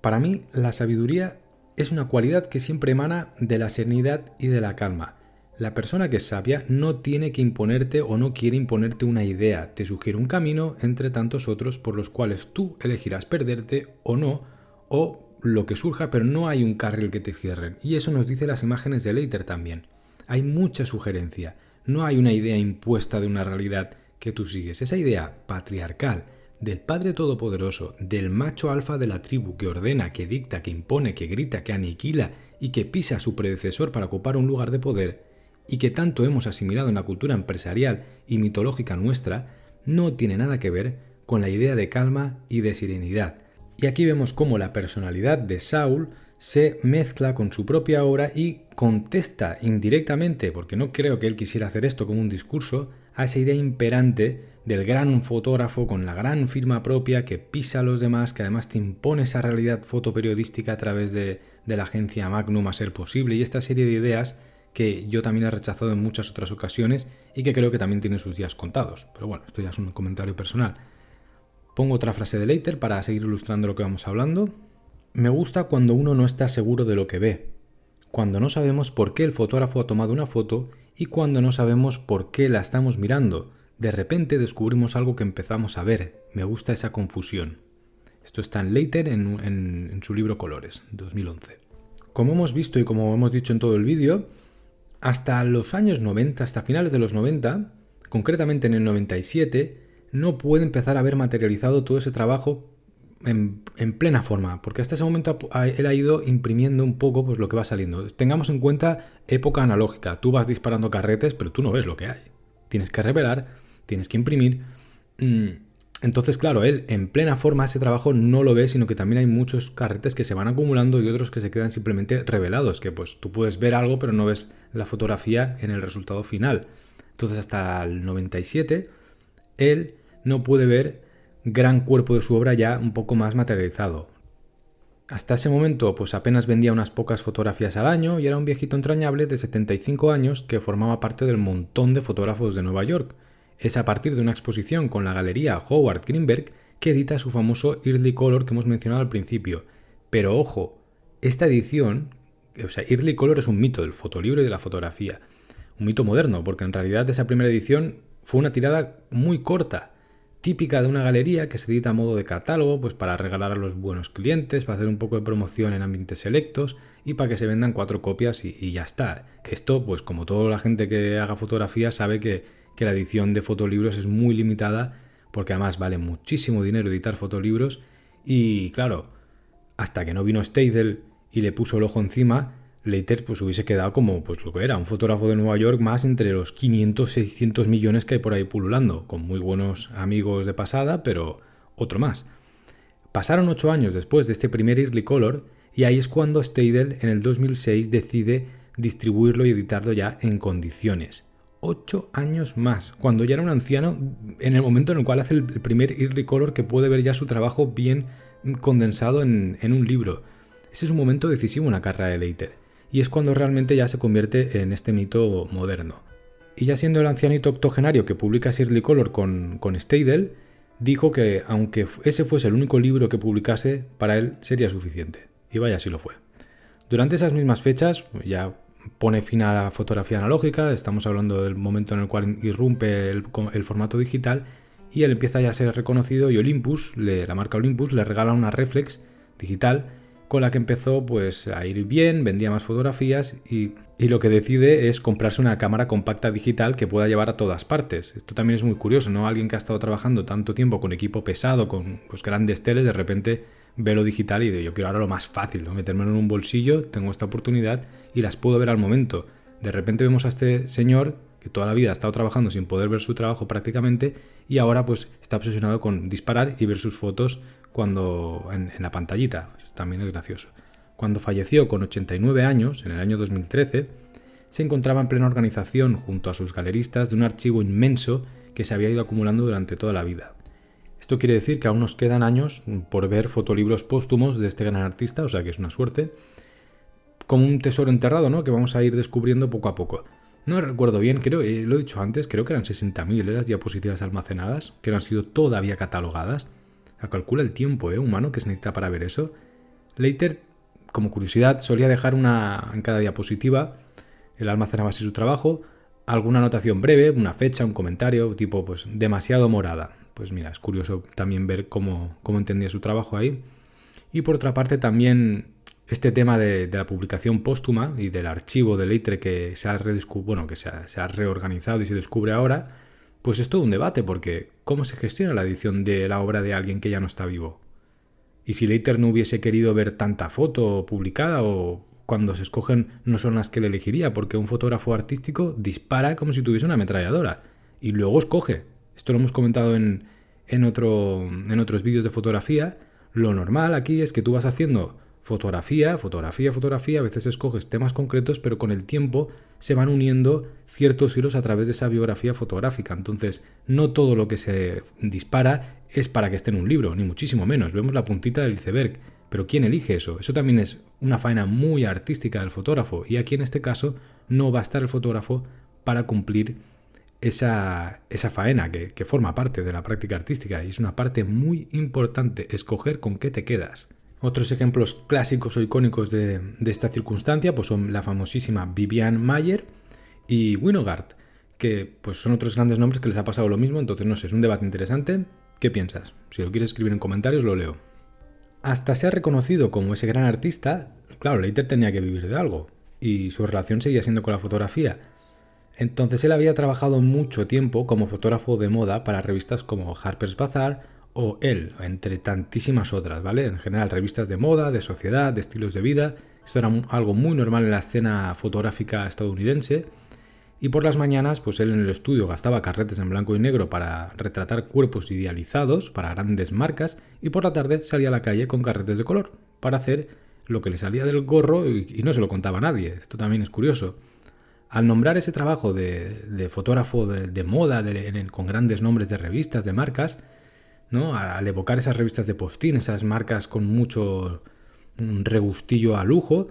Para mí, la sabiduría es una cualidad que siempre emana de la serenidad y de la calma. La persona que es sabia no tiene que imponerte o no quiere imponerte una idea, te sugiere un camino entre tantos otros por los cuales tú elegirás perderte o no, o lo que surja, pero no hay un carril que te cierren. Y eso nos dice las imágenes de Leiter también. Hay mucha sugerencia, no hay una idea impuesta de una realidad que tú sigues. Esa idea patriarcal del Padre Todopoderoso, del macho alfa de la tribu que ordena, que dicta, que impone, que grita, que aniquila y que pisa a su predecesor para ocupar un lugar de poder, y que tanto hemos asimilado en la cultura empresarial y mitológica nuestra, no tiene nada que ver con la idea de calma y de serenidad. Y aquí vemos cómo la personalidad de Saúl se mezcla con su propia obra y contesta indirectamente, porque no creo que él quisiera hacer esto como un discurso, a esa idea imperante del gran fotógrafo con la gran firma propia que pisa a los demás, que además te impone esa realidad fotoperiodística a través de la agencia Magnum a ser posible, y esta serie de ideas que yo también he rechazado en muchas otras ocasiones y que creo que también tiene sus días contados. Pero bueno, esto ya es un comentario personal. Pongo otra frase de Leiter para seguir ilustrando lo que vamos hablando. Me gusta cuando uno no está seguro de lo que ve, cuando no sabemos por qué el fotógrafo ha tomado una foto y cuando no sabemos por qué la estamos mirando. De repente descubrimos algo que empezamos a ver. Me gusta esa confusión. Esto está en Leiter en su libro Colores, 2011. Como hemos visto y como hemos dicho en todo el vídeo, hasta los años 90, hasta finales de los 90, concretamente en el 97, no puede empezar a haber materializado todo ese trabajo en plena forma, porque hasta ese momento él ha ido imprimiendo un poco pues lo que va saliendo. Tengamos en cuenta época analógica, tú vas disparando carretes, pero tú no ves lo que hay. Tienes que revelar, tienes que imprimir. Entonces, claro, él en plena forma ese trabajo no lo ve, sino que también hay muchos carretes que se van acumulando y otros que se quedan simplemente revelados, que pues tú puedes ver algo, pero no ves la fotografía en el resultado final. Entonces, hasta el 97, él no puede ver gran cuerpo de su obra ya un poco más materializado. Hasta ese momento pues apenas vendía unas pocas fotografías al año y era un viejito entrañable de 75 años que formaba parte del montón de fotógrafos de Nueva York. Es a partir de una exposición con la galería Howard Greenberg que edita su famoso Early Color que hemos mencionado al principio. Pero ojo, esta edición, Early Color es un mito del fotolibro y de la fotografía. Un mito moderno, porque en realidad esa primera edición fue una tirada muy corta, típica de una galería que se edita a modo de catálogo, pues para regalar a los buenos clientes, para hacer un poco de promoción en ambientes selectos y para que se vendan 4 copias y ya está. Esto, pues como toda la gente que haga fotografía sabe que la edición de fotolibros es muy limitada, porque además vale muchísimo dinero editar fotolibros y claro, hasta que no vino Steidl y le puso el ojo encima, Leiter pues hubiese quedado como pues lo que era, un fotógrafo de Nueva York más entre los 500-600 millones que hay por ahí pululando, con muy buenos amigos de pasada, pero otro más. Pasaron 8 años después de este primer Early Color y ahí es cuando Steidl en el 2006 decide distribuirlo y editarlo ya en condiciones. 8 años más, cuando ya era un anciano en el momento en el cual hace el primer Early Color que puede ver ya su trabajo bien condensado en un libro. Ese es un momento decisivo en la carrera de Leiter. Y es cuando realmente ya se convierte en este mito moderno. Y ya siendo el ancianito octogenario que publica Early Color con Steidl, dijo que aunque ese fuese el único libro que publicase, para él sería suficiente. Y vaya, así lo fue. Durante esas mismas fechas, ya pone fin a la fotografía analógica, estamos hablando del momento en el cual irrumpe el formato digital, y él empieza ya a ser reconocido y Olympus, la marca Olympus, le regala una reflex digital con la que empezó pues a ir bien, vendía más fotografías y lo que decide es comprarse una cámara compacta digital que pueda llevar a todas partes. Esto también es muy curioso, ¿no? Alguien que ha estado trabajando tanto tiempo con equipo pesado, con pues, grandes teles, de repente ve lo digital y dice, yo quiero ahora lo más fácil, ¿no? Meterme en un bolsillo, tengo esta oportunidad y las puedo ver al momento. De repente vemos a este señor que toda la vida ha estado trabajando sin poder ver su trabajo prácticamente y ahora pues está obsesionado con disparar y ver sus fotos cuando en la pantallita. También es gracioso. Cuando falleció con 89 años, en el año 2013, se encontraba en plena organización junto a sus galeristas de un archivo inmenso que se había ido acumulando durante toda la vida. Esto quiere decir que aún nos quedan años por ver fotolibros póstumos de este gran artista, o sea que es una suerte, como un tesoro enterrado, ¿no? Que vamos a ir descubriendo poco a poco. No recuerdo bien, creo, lo he dicho antes, creo que eran 60.000 las diapositivas almacenadas, que no han sido todavía catalogadas. Calcula el tiempo humano que se necesita para ver eso. Leiter, como curiosidad, solía dejar una en cada diapositiva, él almacenaba así su trabajo, alguna anotación breve, una fecha, un comentario, tipo pues demasiado morada. Pues mira, es curioso también ver cómo entendía su trabajo ahí. Y por otra parte también este tema de la publicación póstuma y del archivo de Leiter que se ha reorganizado y se descubre ahora, pues es todo un debate porque ¿cómo se gestiona la edición de la obra de alguien que ya no está vivo? Y si Leiter no hubiese querido ver tanta foto publicada o cuando se escogen no son las que le elegiría, porque un fotógrafo artístico dispara como si tuviese una ametralladora y luego escoge. Esto lo hemos comentado en otros vídeos de fotografía. Lo normal aquí es que tú vas haciendo fotografía, a veces escoges temas concretos, pero con el tiempo se van uniendo ciertos hilos a través de esa biografía fotográfica. Entonces, no todo lo que se dispara es para que esté en un libro, ni muchísimo menos. Vemos la puntita del iceberg, pero ¿quién elige eso? Eso también es una faena muy artística del fotógrafo, y aquí en este caso no va a estar el fotógrafo para cumplir esa faena que forma parte de la práctica artística, y es una parte muy importante, escoger con qué te quedas. Otros ejemplos clásicos o icónicos de esta circunstancia pues son la famosísima Vivian Maier y Winograd, que pues son otros grandes nombres que les ha pasado lo mismo. Entonces, no sé, es un debate interesante. ¿Qué piensas? Si lo quieres escribir en comentarios, lo leo. Hasta se ha reconocido como ese gran artista, claro, Leiter tenía que vivir de algo, y su relación seguía siendo con la fotografía. Entonces él había trabajado mucho tiempo como fotógrafo de moda para revistas como Harper's Bazaar o Elle, entre tantísimas otras, ¿vale? En general, revistas de moda, de sociedad, de estilos de vida. Esto era algo muy normal en la escena fotográfica estadounidense. Y por las mañanas, pues él en el estudio gastaba carretes en blanco y negro para retratar cuerpos idealizados para grandes marcas, y por la tarde salía a la calle con carretes de color para hacer lo que le salía del gorro y no se lo contaba a nadie. Esto también es curioso. Al nombrar ese trabajo de fotógrafo de moda con grandes nombres de revistas, de marcas, ¿no? Al evocar esas revistas de postín, esas marcas con mucho regustillo a lujo,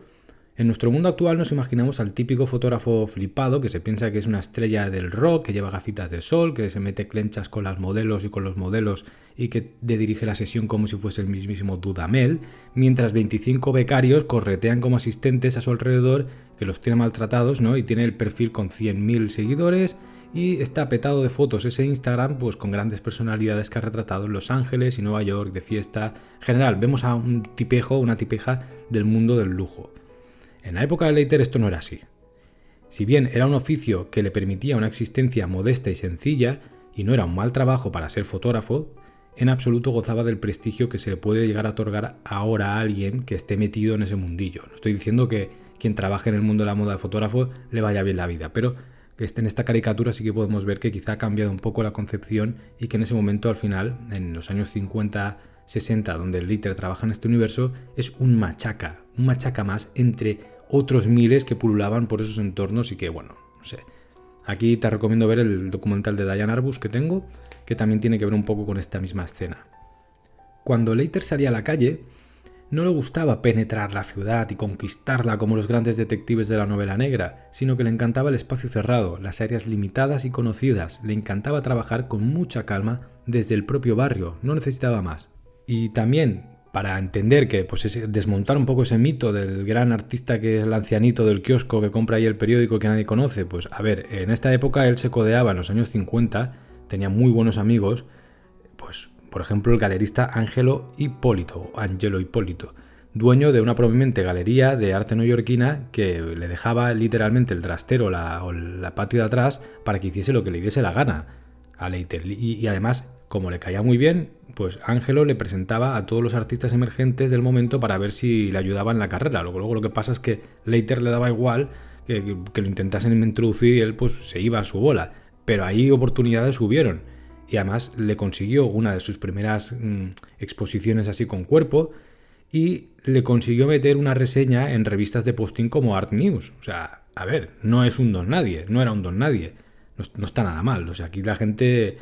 en nuestro mundo actual nos imaginamos al típico fotógrafo flipado que se piensa que es una estrella del rock, que lleva gafitas de sol, que se mete clenchas con las modelos y con los modelos y que dirige la sesión como si fuese el mismísimo Dudamel, mientras 25 becarios corretean como asistentes a su alrededor, que los tiene maltratados, ¿no? Y tiene el perfil con 100.000 seguidores y está petado de fotos ese Instagram, pues con grandes personalidades que ha retratado en Los Ángeles y Nueva York de fiesta. En general, vemos a un tipejo, una tipeja del mundo del lujo. En la época de Leiter esto no era así. Si bien era un oficio que le permitía una existencia modesta y sencilla, y no era un mal trabajo para ser fotógrafo, en absoluto gozaba del prestigio que se le puede llegar a otorgar ahora a alguien que esté metido en ese mundillo. No estoy diciendo que quien trabaje en el mundo de la moda de fotógrafo le vaya bien la vida, pero que en esta caricatura sí que podemos ver que quizá ha cambiado un poco la concepción, y que en ese momento, al final, en los años 50-60, donde el Leiter trabaja en este universo, es un machaca más entre otros miles que pululaban por esos entornos. Y que, bueno, no sé. Aquí te recomiendo ver el documental de Diane Arbus que tengo, que también tiene que ver un poco con esta misma escena. Cuando Leiter salía a la calle, no le gustaba penetrar la ciudad y conquistarla como los grandes detectives de la novela negra, sino que le encantaba el espacio cerrado, las áreas limitadas y conocidas. Le encantaba trabajar con mucha calma desde el propio barrio, no necesitaba más. Y también, para entender que, pues, es desmontar un poco ese mito del gran artista que es el ancianito del kiosco que compra ahí el periódico que nadie conoce, pues a ver, en esta época él se codeaba en los años 50, tenía muy buenos amigos, pues por ejemplo el galerista Angelo Hipólito, dueño de una prominente galería de arte neoyorquina que le dejaba literalmente el trastero o el patio de atrás para que hiciese lo que le diese la gana a Leiter. Y además, como le caía muy bien, pues Angelo le presentaba a todos los artistas emergentes del momento para ver si le ayudaban en la carrera. Luego lo que pasa es que Leiter le daba igual que lo intentasen introducir, y él pues se iba a su bola. Pero ahí oportunidades hubieron. Y además le consiguió una de sus primeras exposiciones así con cuerpo, y le consiguió meter una reseña en revistas de postín como Art News. O sea, a ver, no es un don nadie, no era un don nadie. No está nada mal. O sea, aquí la gente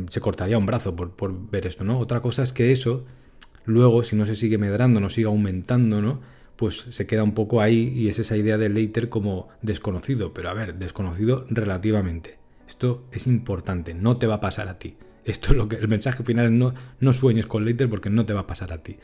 se cortaría un brazo por ver esto, ¿no? Otra cosa es que eso, luego, si no se sigue medrando, no sigue aumentando, ¿no? Pues se queda un poco ahí, y es esa idea de Leiter como desconocido. Pero a ver, desconocido relativamente. Esto es importante, no te va a pasar a ti. Esto es lo que el mensaje final es: no sueñes con Leiter porque no te va a pasar a ti.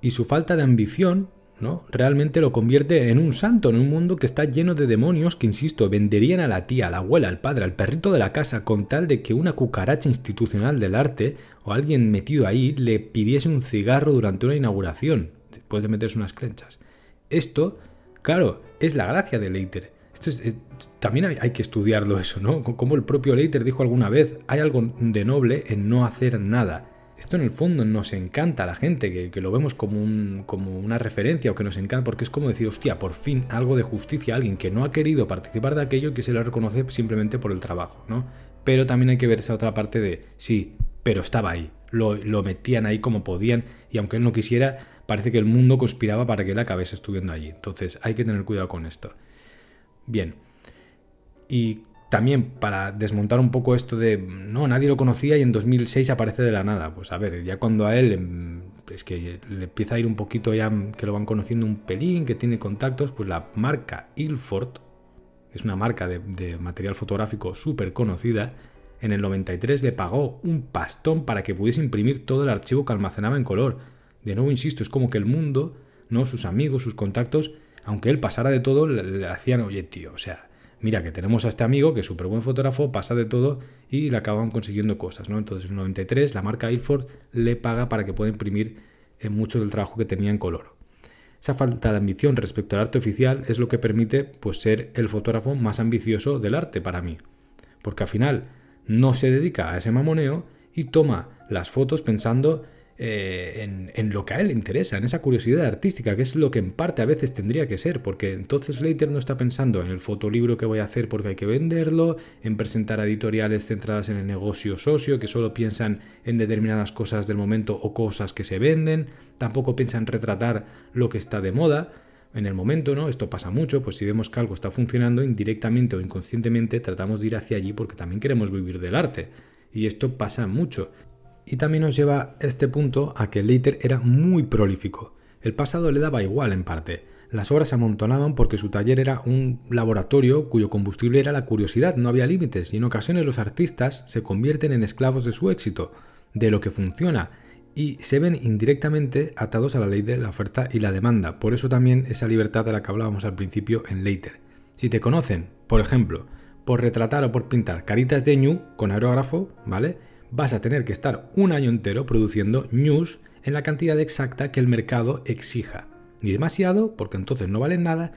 Y su falta de ambición, ¿no?, realmente lo convierte en un santo, en un mundo que está lleno de demonios que, insisto, venderían a la tía, a la abuela, al padre, al perrito de la casa con tal de que una cucaracha institucional del arte o alguien metido ahí le pidiese un cigarro durante una inauguración, después de meterse unas clenchas. Esto, claro, es la gracia de Leiter. También hay que estudiarlo eso, ¿no? Como el propio Leiter dijo alguna vez, hay algo de noble en no hacer nada. Esto en el fondo nos encanta a la gente, que lo vemos como una referencia, o que nos encanta porque es como decir, hostia, por fin algo de justicia, alguien que no ha querido participar de aquello y que se le reconoce simplemente por el trabajo, ¿no? Pero también hay que ver esa otra parte de, sí, pero estaba ahí, lo metían ahí como podían, y aunque él no quisiera, parece que el mundo conspiraba para que él acabase estudiando allí. Entonces hay que tener cuidado con esto. Bien, y también para desmontar un poco esto de no, nadie lo conocía y en 2006 aparece de la nada. Pues a ver, ya cuando a él es que le empieza a ir un poquito ya que lo van conociendo un pelín, que tiene contactos, pues la marca Ilford, es una marca de material fotográfico súper conocida, en el 93 le pagó un pastón para que pudiese imprimir todo el archivo que almacenaba en color. De nuevo, insisto, es como que el mundo, ¿no? Sus amigos, sus contactos, aunque él pasara de todo, le hacían, oye tío, o sea, mira que tenemos a este amigo que es súper buen fotógrafo, pasa de todo y le acaban consiguiendo cosas, ¿no? Entonces en el 93 la marca Ilford le paga para que pueda imprimir mucho del trabajo que tenía en color. Esa falta de ambición respecto al arte oficial es lo que permite pues ser el fotógrafo más ambicioso del arte para mí. Porque al final no se dedica a ese mamoneo y toma las fotos pensando en lo que a él le interesa, en esa curiosidad artística, que es lo que en parte a veces tendría que ser, porque entonces Slater no está pensando en el fotolibro que voy a hacer porque hay que venderlo, en presentar editoriales centradas en el negocio socio, que solo piensan en determinadas cosas del momento o cosas que se venden, tampoco piensa en retratar lo que está de moda en el momento, ¿no? Esto pasa mucho, pues si vemos que algo está funcionando, indirectamente o inconscientemente tratamos de ir hacia allí porque también queremos vivir del arte, y esto pasa mucho. Y también nos lleva este punto a que Slater era muy prolífico. El pasado le daba igual en parte. Las obras se amontonaban porque su taller era un laboratorio cuyo combustible era la curiosidad, no había límites, y en ocasiones los artistas se convierten en esclavos de su éxito, de lo que funciona, y se ven indirectamente atados a la ley de la oferta y la demanda. Por eso también esa libertad de la que hablábamos al principio en Slater. Si te conocen, por ejemplo, por retratar o por pintar caritas de ñu con aerógrafo, ¿vale?, vas a tener que estar un año entero produciendo ñus en la cantidad exacta que el mercado exija. Ni demasiado, porque entonces no valen nada,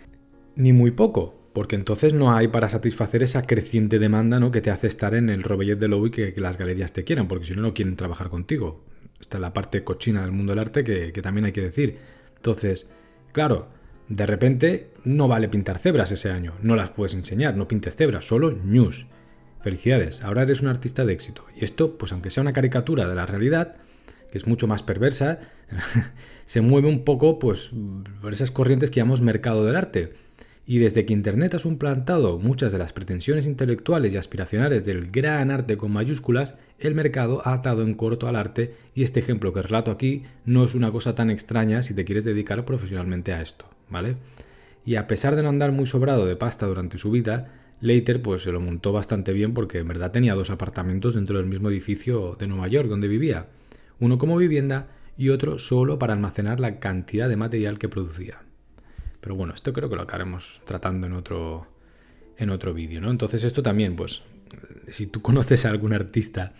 ni muy poco, porque entonces no hay para satisfacer esa creciente demanda, ¿no?, que te hace estar en el Rovellet de Lobo y que las galerías te quieran, porque si no, no quieren trabajar contigo. Esta es la parte cochina del mundo del arte que también hay que decir. Entonces, claro, de repente no vale pintar cebras ese año, no las puedes enseñar, no pintes cebras, solo ñus. Felicidades, ahora eres un artista de éxito. Y esto, pues aunque sea una caricatura de la realidad, que es mucho más perversa, se mueve un poco pues por esas corrientes que llamamos mercado del arte. Y desde que Internet ha suplantado muchas de las pretensiones intelectuales y aspiracionales del gran arte con mayúsculas, el mercado ha atado en corto al arte, y este ejemplo que relato aquí no es una cosa tan extraña si te quieres dedicar profesionalmente a esto, ¿vale? Y a pesar de no andar muy sobrado de pasta durante su vida, Slater pues se lo montó bastante bien porque en verdad tenía 2 apartamentos dentro del mismo edificio de Nueva York donde vivía, uno como vivienda y otro solo para almacenar la cantidad de material que producía. Pero bueno, esto creo que lo acabaremos tratando en otro vídeo, ¿no? Entonces esto también, pues, si tú conoces a algún artista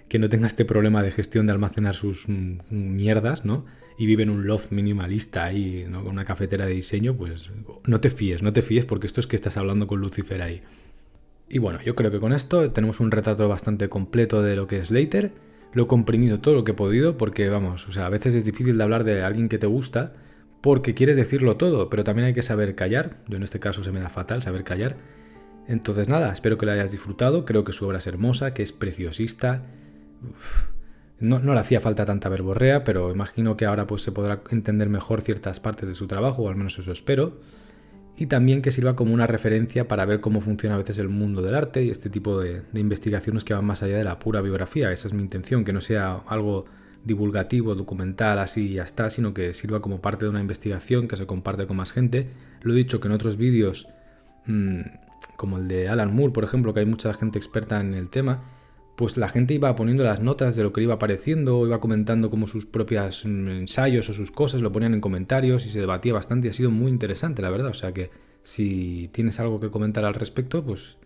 que no tenga este problema de gestión de almacenar sus mierdas, ¿no?, y vive en un loft minimalista ahí, ¿no?, con una cafetera de diseño, pues no te fíes porque esto es que estás hablando con Lucifer ahí. Y bueno, yo creo que con esto tenemos un retrato bastante completo de lo que es Slater. Lo he comprimido todo lo que he podido porque, vamos, o sea, a veces es difícil de hablar de alguien que te gusta porque quieres decirlo todo, pero también hay que saber callar. Yo en este caso se me da fatal saber callar. Entonces nada, espero que lo hayas disfrutado. Creo que su obra es hermosa, que es preciosista. No le hacía falta tanta verborrea, pero imagino que ahora pues se podrá entender mejor ciertas partes de su trabajo, o al menos eso espero. Y también que sirva como una referencia para ver cómo funciona a veces el mundo del arte y este tipo de investigaciones que van más allá de la pura biografía. Esa es mi intención, que no sea algo divulgativo, documental, así y ya está, sino que sirva como parte de una investigación que se comparte con más gente. Lo he dicho que en otros vídeos, como el de Alan Moore, por ejemplo, que hay mucha gente experta en el tema, pues la gente iba poniendo las notas de lo que le iba apareciendo, o iba comentando como sus propios ensayos o sus cosas, lo ponían en comentarios y se debatía bastante y ha sido muy interesante, la verdad. O sea que si tienes algo que comentar al respecto, pues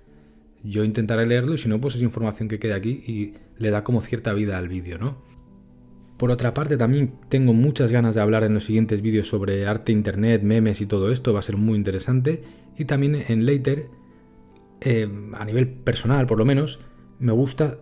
yo intentaré leerlo, y si no, pues es información que queda aquí y le da como cierta vida al vídeo, ¿no? Por otra parte, también tengo muchas ganas de hablar en los siguientes vídeos sobre arte, internet, memes y todo esto, va a ser muy interesante. Y también en Slater, a nivel personal por lo menos, me gusta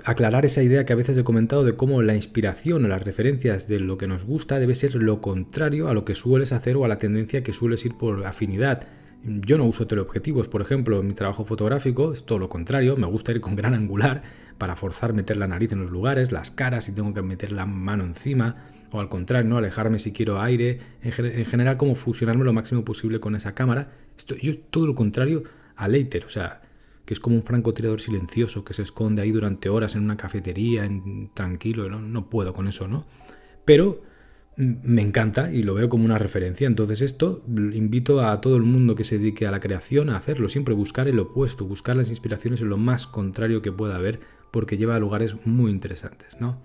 aclarar esa idea que a veces he comentado de cómo la inspiración o las referencias de lo que nos gusta debe ser lo contrario a lo que sueles hacer o a la tendencia que sueles ir por afinidad. Yo no uso teleobjetivos, por ejemplo, en mi trabajo fotográfico, es todo lo contrario, me gusta ir con gran angular para forzar meter la nariz en los lugares, las caras si tengo que meter la mano encima, o al contrario, ¿no? Alejarme si quiero aire, en general como fusionarme lo máximo posible con esa cámara. Yo es todo lo contrario a Leiter, o sea, que es como un francotirador silencioso que se esconde ahí durante horas en una cafetería, tranquilo, no puedo con eso, ¿no? Pero me encanta y lo veo como una referencia. Entonces esto invito a todo el mundo que se dedique a la creación a hacerlo, siempre buscar el opuesto, buscar las inspiraciones en lo más contrario que pueda haber, porque lleva a lugares muy interesantes, ¿no?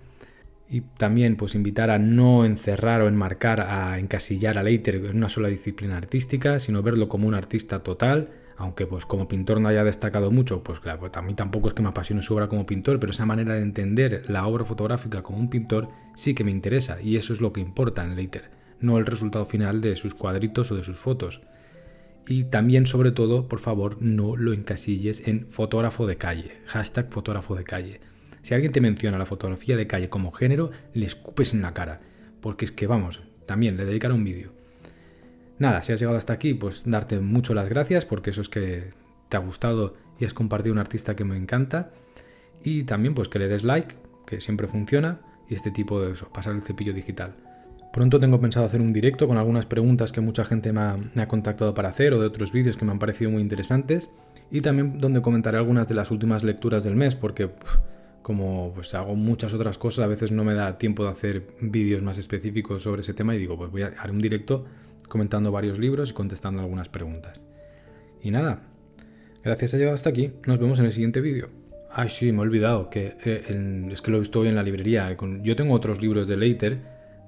Y también pues invitar a no encerrar o enmarcar, a encasillar a Leiter en una sola disciplina artística, sino verlo como un artista total, aunque pues como pintor no haya destacado mucho, pues claro, pues a mí tampoco es que me apasione su obra como pintor, pero esa manera de entender la obra fotográfica como un pintor sí que me interesa, y eso es lo que importa en Leiter, no el resultado final de sus cuadritos o de sus fotos. Y también, sobre todo, por favor, no lo encasilles en fotógrafo de calle, hashtag fotógrafo de calle. Si alguien te menciona la fotografía de calle como género, le escupes en la cara, porque es que, vamos, también le dedicaré un vídeo. Nada, si has llegado hasta aquí, pues darte mucho las gracias, porque eso es que te ha gustado y has compartido un artista que me encanta. Y también pues que le des like, que siempre funciona, y este tipo de eso, pasar el cepillo digital. Pronto tengo pensado hacer un directo con algunas preguntas que mucha gente me ha contactado para hacer, o de otros vídeos que me han parecido muy interesantes, y también donde comentaré algunas de las últimas lecturas del mes, porque como pues hago muchas otras cosas, a veces no me da tiempo de hacer vídeos más específicos sobre ese tema, y digo, pues haré un directo comentando varios libros y contestando algunas preguntas. Y nada, gracias por llegado hasta aquí, nos vemos en el siguiente vídeo. Ay, sí, me he olvidado, que es que lo he visto hoy en la librería. Yo tengo otros libros de Leiter,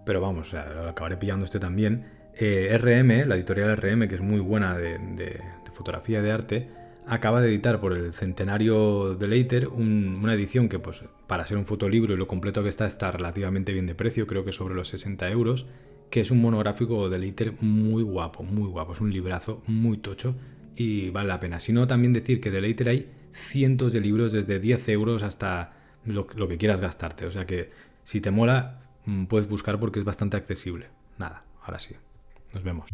pero vamos, o sea, acabaré pillando este también. RM, la editorial RM, que es muy buena de fotografía y de arte, acaba de editar por el centenario de Leiter una edición que, pues, para ser un fotolibro y lo completo que está relativamente bien de precio, creo que sobre los 60 euros, que es un monográfico de Leiter muy guapo, es un librazo muy tocho y vale la pena. Si no, también decir que de Leiter hay cientos de libros desde 10 euros hasta lo que quieras gastarte, o sea que si te mola puedes buscar porque es bastante accesible. Nada, ahora sí, nos vemos.